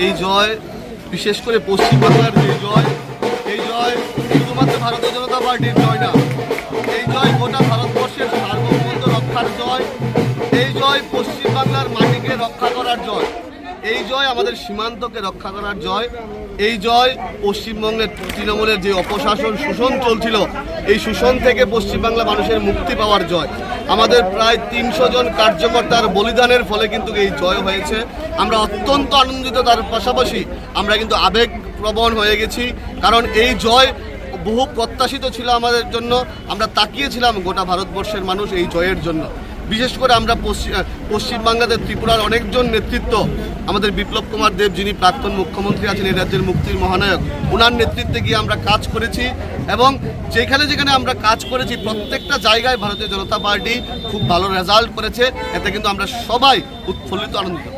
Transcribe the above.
এই জয় বিশেষ করে পশ্চিমবাংলার যে জয়, এই জয় শুধুমাত্র ভারতীয় জনতা পার্টির জয় না, এই জয় গোটা ভারতবর্ষের সার্বভৌমত্ব রক্ষার জয়, এই জয় পশ্চিমবাংলার মাটিকে রক্ষা করার জয়, এই জয় আমাদের সীমান্তকে রক্ষা করার জয়, এই জয় পশ্চিমবঙ্গের তৃণমূলের যে অপশাসন শোষণ চলছিল এই শোষণ থেকে পশ্চিমবাংলা মানুষের মুক্তি পাওয়ার জয়। আমাদের প্রায় ৩০০ জন কার্যকর্তার বলিদানের ফলে কিন্তু এই জয় হয়েছে। আমরা অত্যন্ত আনন্দিত, তার পাশাপাশি আমরা কিন্তু আবেগপ্রবণ হয়ে গেছি, কারণ এই জয় বহু প্রত্যাশিত ছিল আমাদের জন্য। আমরা তাকিয়েছিলাম গোটা ভারতবর্ষের মানুষ এই জয়ের জন্য। বিশেষ করে আমরা পশ্চিমবাংলাতে ত্রিপুরার অনেকজন নেতৃত্ব, আমাদের বিপ্লব কুমার দেব যিনি প্রাক্তন মুখ্যমন্ত্রী আছেন, এই রাজ্যের মুক্তির মহানায়ক, ওনার নেতৃত্বে গিয়ে আমরা কাজ করেছি এবং যেখানে যেখানে আমরা কাজ করেছি প্রত্যেকটা জায়গায় ভারতীয় জনতা পার্টি খুব ভালো রেজাল্ট করেছে। এতে কিন্তু আমরা সবাই উৎফুল্লিত, আনন্দিত।